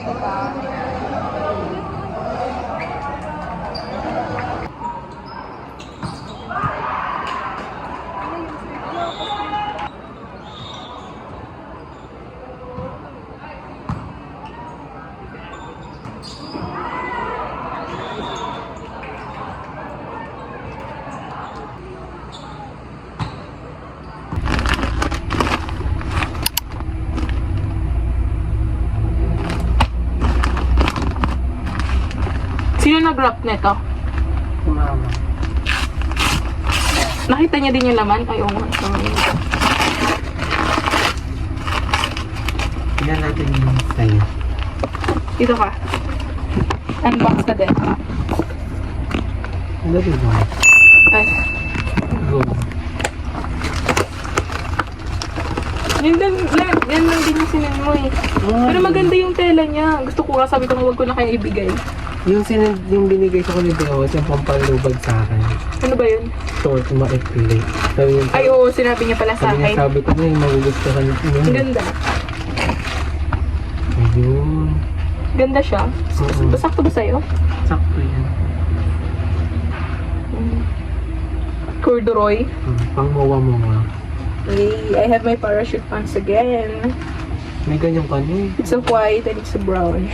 Diba? Sino nag-wrap nito? Mama. Nakita niya din yung laman? Ay, oo. Tignan natin yung sa'yo. Dito ka. Unbox ka din. Ano dito? Ay. Go. Yan lang din yung sinend mo eh. Pero maganda yung tela niya. Gusto ko nga, sabi ko huwag ko na kayo ibigay. Yung binigay ko ni Dewot, yung pampalubag sa akin. Ano ba yun? Short, maikli. Ay, oo, sinabi niya pala sa akin. Sabi ko na yung magugustuhan niyo. Ang ganda. Ayun. Ganda siya. Oo. Sakto ba sa'yo? Sakto yan. Corduroy. Pang mawa-mawa. Hey, I have my parachute pants again. May ganyan ka niya. It's a white and it's a brown.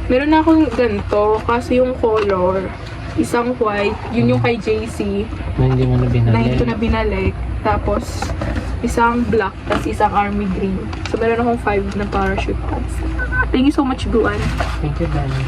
Meron na akong ganito, kasi yung color, isang white, yun yung kay JC, Na hindi mo na binalik. na hindi ko na binalik. Tapos, isang black, tapos isang army green. So, meron akong 5 na parachute pants. Thank you so much, Guan. Thank you, Danny.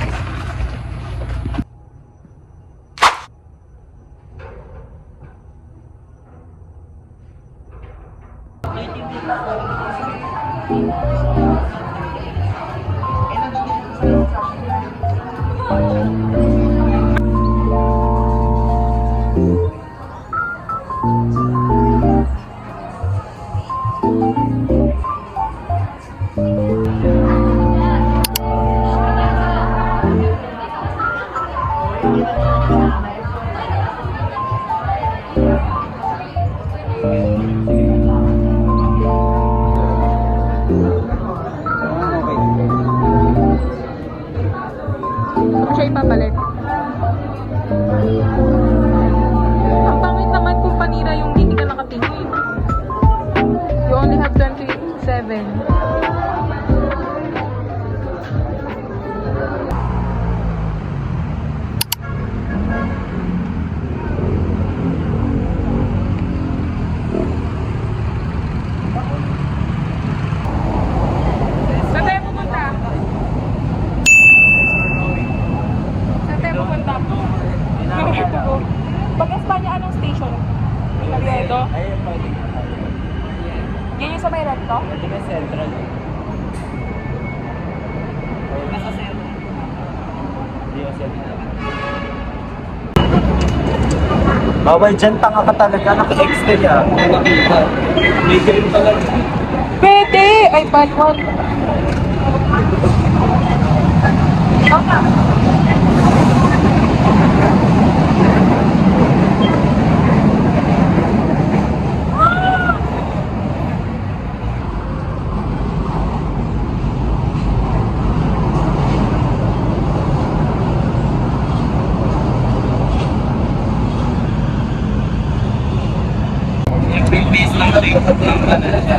Ano siya ipapalit? Ang pangit naman kung panira yung hindi ka nakatingin. You only have 27. Saan tayo pupunta? Saan tayo pupunta? Pag Espanya, anong station? Laredo? Yan yung sa may red to? Hindi ka central. Nasa central. Hindi ka central. Bawal dyan, tanga ka talaga. Naka-extend ka. Nakakita. May game talaga. Pwede! Ay, balon. Okay.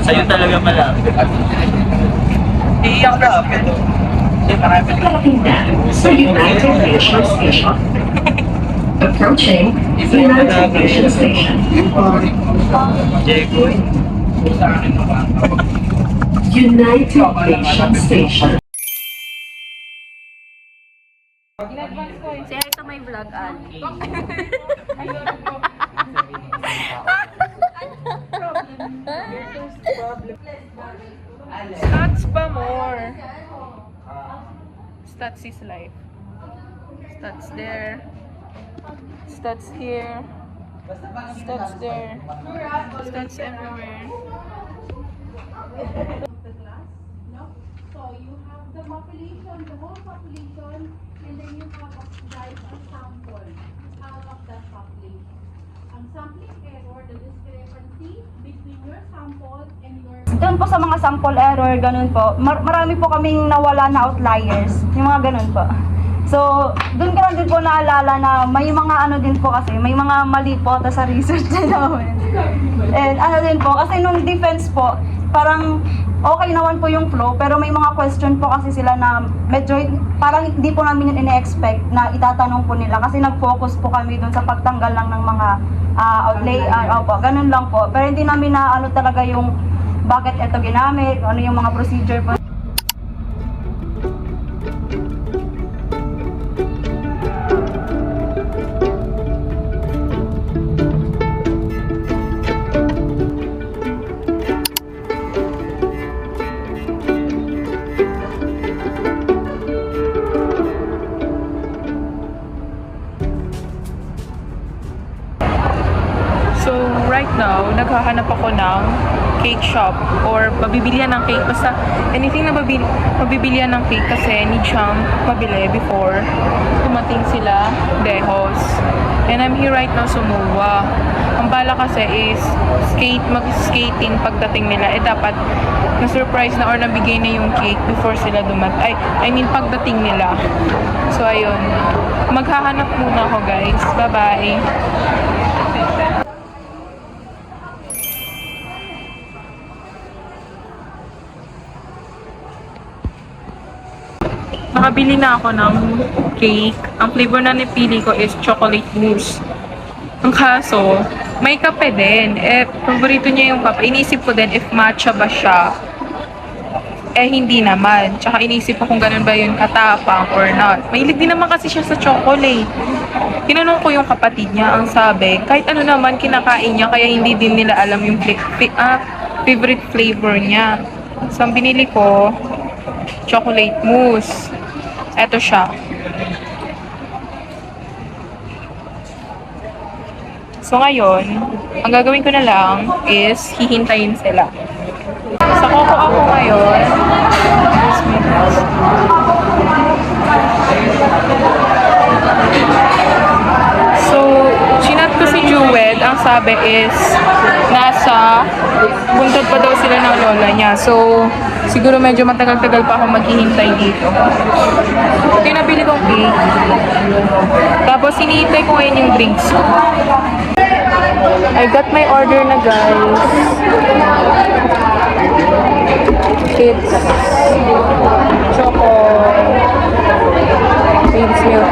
Sa'yo talaga malapit. Iiyak na. Looking down for United Nations Station. Approaching United Nations Station. Diego. United Nations Station. Say hi to my vlog, Ali. Stats pa more. Stats is life. Stats there. Stats here. Stats there. Stats everywhere. So you have the population, the whole population, and then you have a sample out of that population. ang sampling error, the discrepancy between your sample and your Doon po sa mga sample error, ganun po. Marami po kaming nawala na outliers. Yung mga ganun po. So, doon ko lang din po naalala na may mga ano din po kasi, may mga mali po sa research na namin. And ano din po, kasi nung defense po, parang okay naman po yung flow, pero may mga question po kasi sila na medyo parang hindi po namin yun ine-expect na itatanong po nila kasi nag-focus po kami doon sa pagtanggal lang ng mga outlay, opo, ganun lang po. Pero hindi namin na ano talaga yung bakit ito ginamit, ano yung mga procedure po. So, right now, naghahanap ako ng cake shop or mabibilihan ng cake. Basta anything na mabibilihan ng cake kasi need siyang mabili before dumating sila Dehos. And I'm here right now sa MOA. Ang bala kasi is mag-skating pagdating nila. Eh dapat na-surprise na or nabigay na yung cake before sila pagdating nila. So, ayun. Maghahanap muna ako, guys. Bye-bye. Nakabili na ako ng cake. Ang flavor na nipili ko is chocolate mousse. Ang kaso, may kape din. Eh, paborito niya yung kape. Inisip ko din if matcha ba siya. Eh, hindi naman. Tsaka inisip ko kung ganun ba yun katapang or not. Mahilig din naman kasi siya sa chocolate. Tinanong ko yung kapatid niya. Ang sabi, kahit ano naman kinakain niya, kaya hindi din nila alam yung favorite flavor niya. So, ang binili ko, chocolate mousse. Eto siya. So ngayon, ang gagawin ko na lang is hihintayin sila. Sa Coco ako ngayon. So, chinat ko si Jewed. Ang sabi is buntod pa daw sila ng lola niya. So, siguro medyo matagal-tagal pa ako maghihintay dito. Ito yung nabili kong cake. Tapos, hinihintay ko ngayon yung drinks. I got my order na, guys. It's choco beans milk.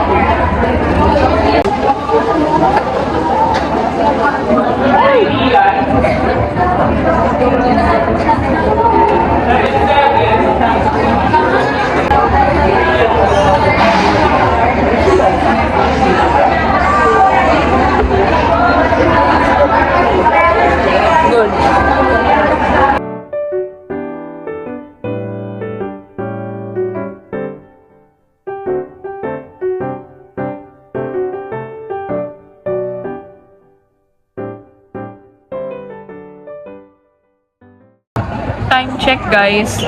Good. Time check, guys.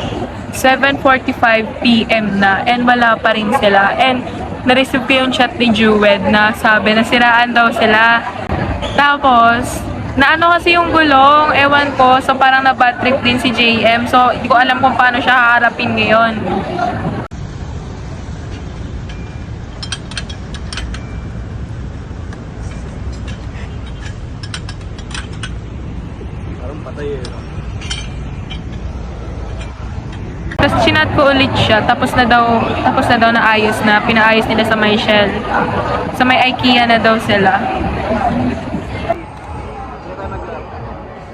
7:45 PM na and wala pa rin sila. And na-receive ko yung chat ni Jewed na sabi na siraan daw sila. Tapos, naano kasi yung gulong, ewan ko, so parang na-bad trip din si JM. So, hindi ko alam kung paano siya haharapin ngayon. Parang patay eh. Tapos chinat ko ulit siya, tapos na daw naayos na, pinaayos nila sa may Shell. Sa may IKEA na daw sila.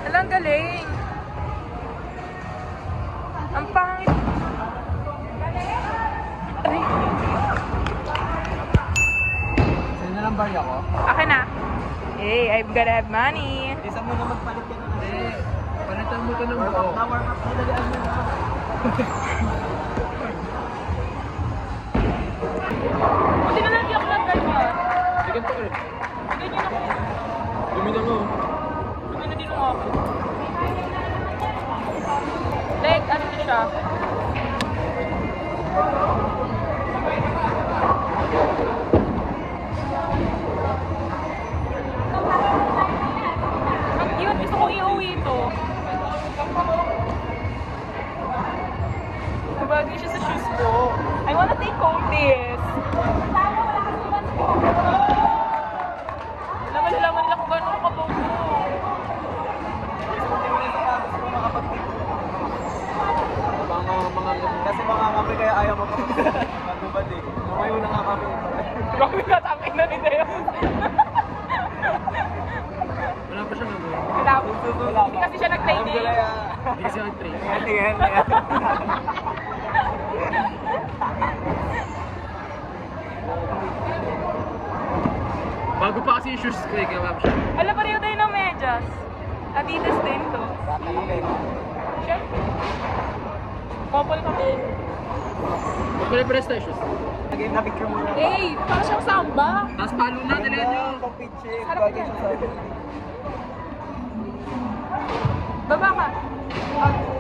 Alang galing. Ang pangit. Ay. Sa'yo na lang bari ako? Akin na. Hey, I've gotta have money. Isa mo na magpalit ka na. Hindi. Palitan mo ito ng buo. Na-warm up. Madalian mo na. Buti na lang di ako nag-ganyan. Sige po eh. Ganyan ako. Lumina mo. Buti na din ako. Like, ano na siya? bagay siya sa shoes ko. I wanna take home this. Laman nila kung gano'n kabaw ko. Kasi mga kami kaya ayaw mo matubad eh. Lumayo na nga kami. Grabe ka, tangin na ni Deo. Wala pa siya nag-uwi. Hindi kasi siya nag-training. Hindi kasi nag-train. Tingnan. Bago pa kasi yung shoes ko eh, kaya wala pa siya. Alam, pareho tayo ng medyas. Adidas din to. Siyempre. Couple kami. Pare-pares tayo shoes. Na-picture mo na. Eh, para siyang samba. Tapos palo na, dali nyo. Pang-picture. Harap Bagay ka. siya sa akin. Baba ka.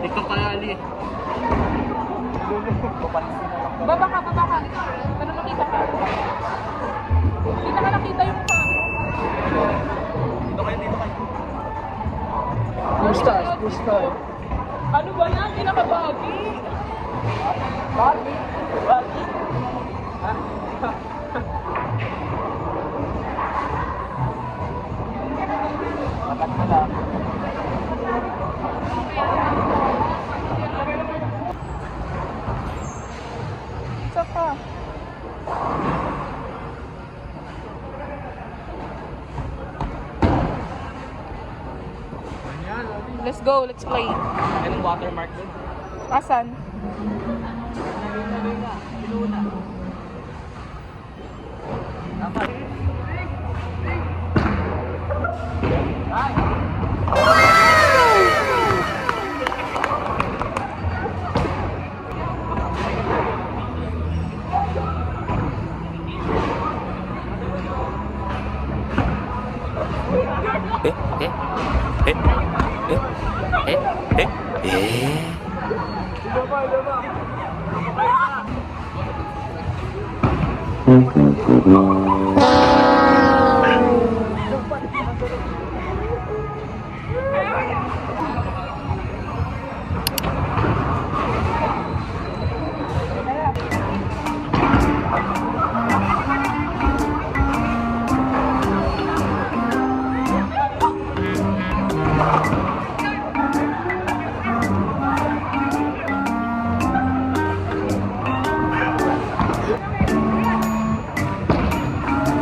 TikTok kaya Ali. Baba ka. Para makita ka. Hindi na ka nakita yung mukha. Dito kayo. Pusta. Ano ba yan? Hindi nakabagi. Bagi. Makat na lang. Saka. Let's go, let's play. Anong watermark doon? Asan?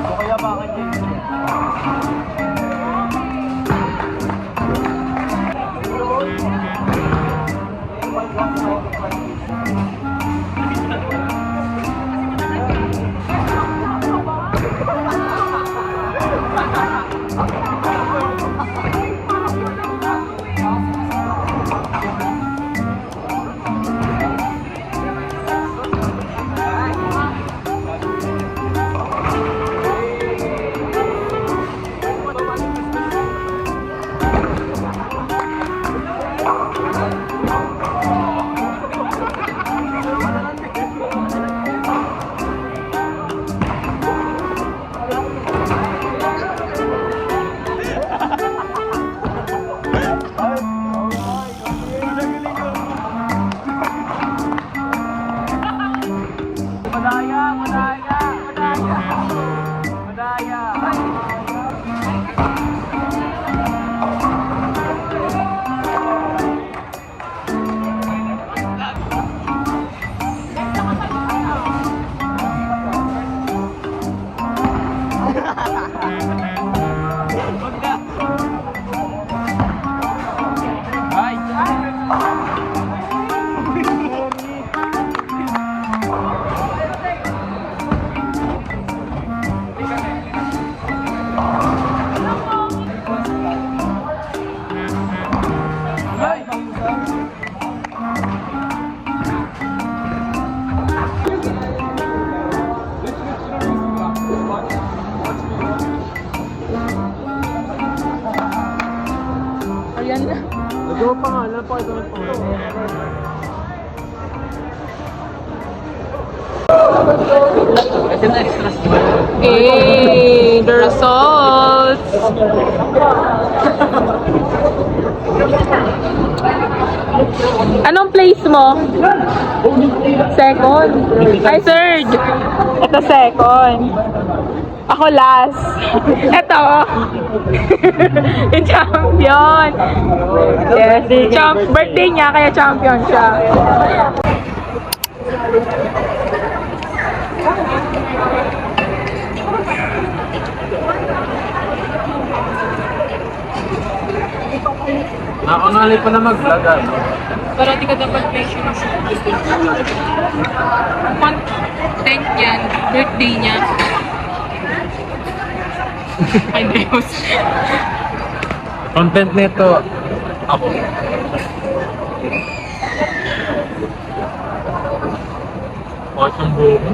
O kaya bakit yun? Ayan na. Nagawa pa nga, napakita ng pangalan. Kasi na-extras ba? Hey, the results! Anong place mo? Second. Ay, third. Ito second. Ako last. Ito. Yung champion. Yes. Birthday niya, kaya champion siya. Nakakangalay pa na mag-vlog ano? Pero di ka dapat mention ng content yan, birthday niya. Ay, Deus. Content nito, ako. Bakit yung buho mo?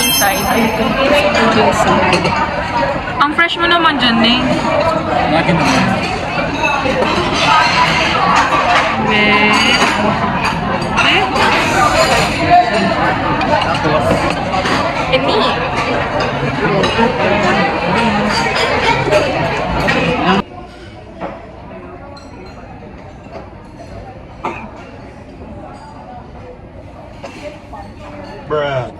Inside. Ang fresh mo naman dyan, eh. Lagi naman. Ini. Bruh.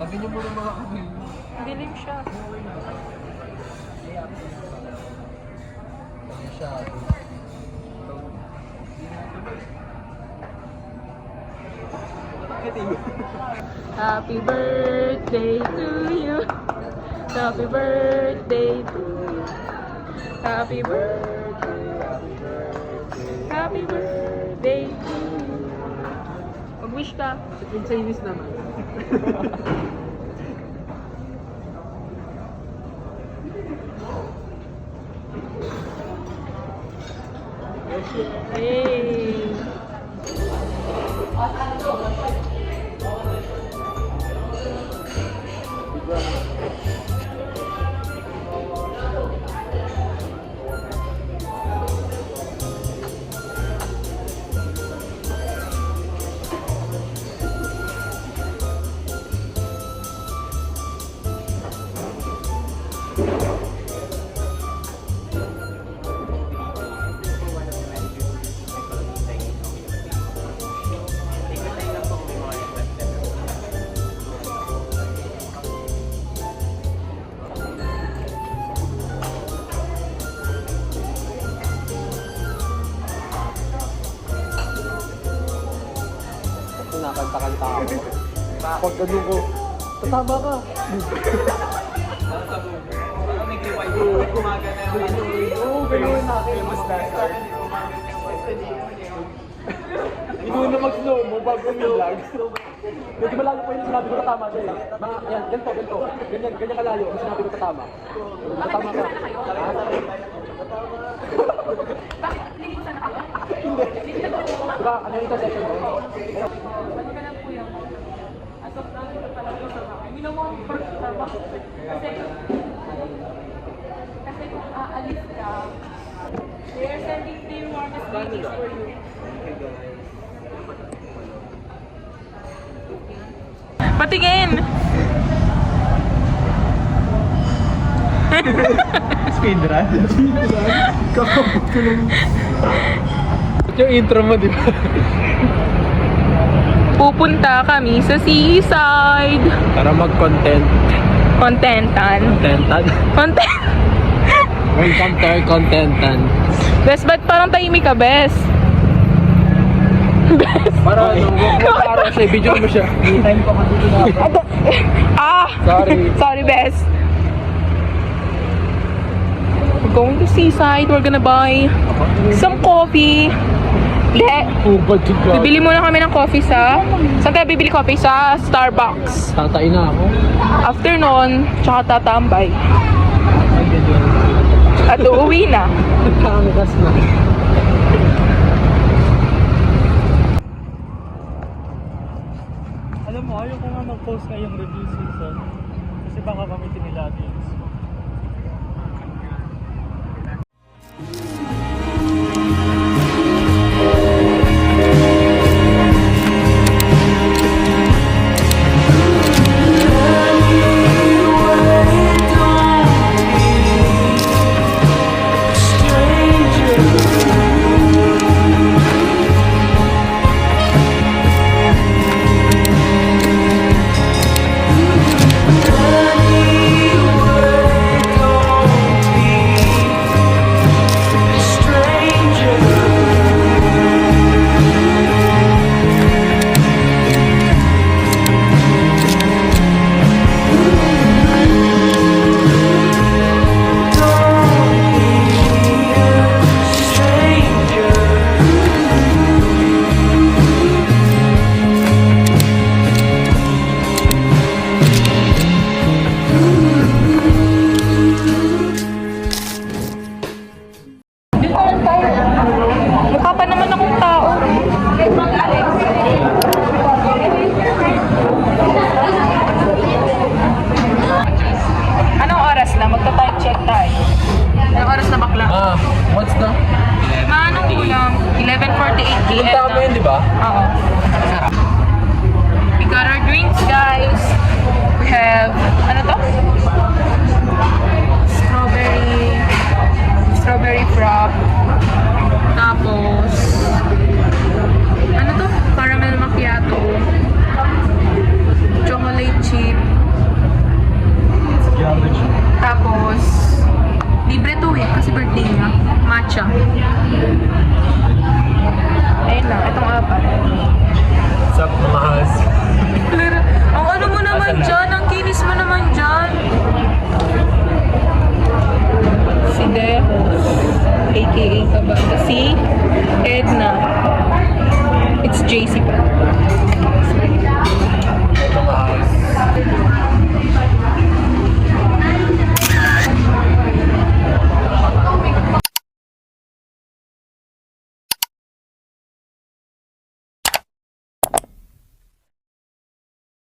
Sabi niyo muna mga kabili. Dilim siya. Happy birthday to you. Happy birthday to you. Happy birthday. Happy birthday to you. Mag-wish ka. Sa Chinese naman. Hey. Nakanta-kanta ako. Pag ganun ko, tatama ka. Oo, ganun na. Hindi na mag-slow mo bago mag-vlog. Medyo malayo pa yun sinabi ko tatama siya eh. Mga, yan, ganito. Ganyan kalayo ang sinabi ko tatama. Tatama ka. Hindi. Diba, ano yung intersection mo? Kasi kung aalis ka, they are sending the warmest greetings for you. Patingin! Speedrun? Kakabot ko lang. Yung intro mo, di ba? Pupunta kami sa seaside. Para mag-content. Contentan. Contentan? Content. Welcome to our contentan. Bes, ba't parang tahimik ka, Bes? Bes. Para ano, huwag mo araw siya, video mo siya. Time ko kasi na ako. Sorry. Sorry, Bes. We're going to seaside. We're gonna buy some coffee. Ubad yung crowd. Bibili muna kami ng coffee sa... Saan tayo bibili coffee? Sa Starbucks. Tatay na ako. After nun, tsaka tatambay. Ay, ganyan. At uuwi na. Nagkakagas na. Alam mo, ayaw ko nga mag-post ngayong review season kasi baka gamitin nila against. Mukha pa naman akong tao. Anong oras na? Magta-time check tayo. Anong oras na bakla? What's the? Manong ulam? 11:48 p.m. Punta kami yun, di ba? Oo. We got our drinks, guys. We have, ano to? Strawberry frap. Tapos, ano to? Caramel macchiato. Chocolate chip. Tapos, libre to eh, kasi birthday niya. Matcha. Ayun lang, itong apat. Sup, mahas. Ang ano mo naman dyan, ang kinis mo naman dyan.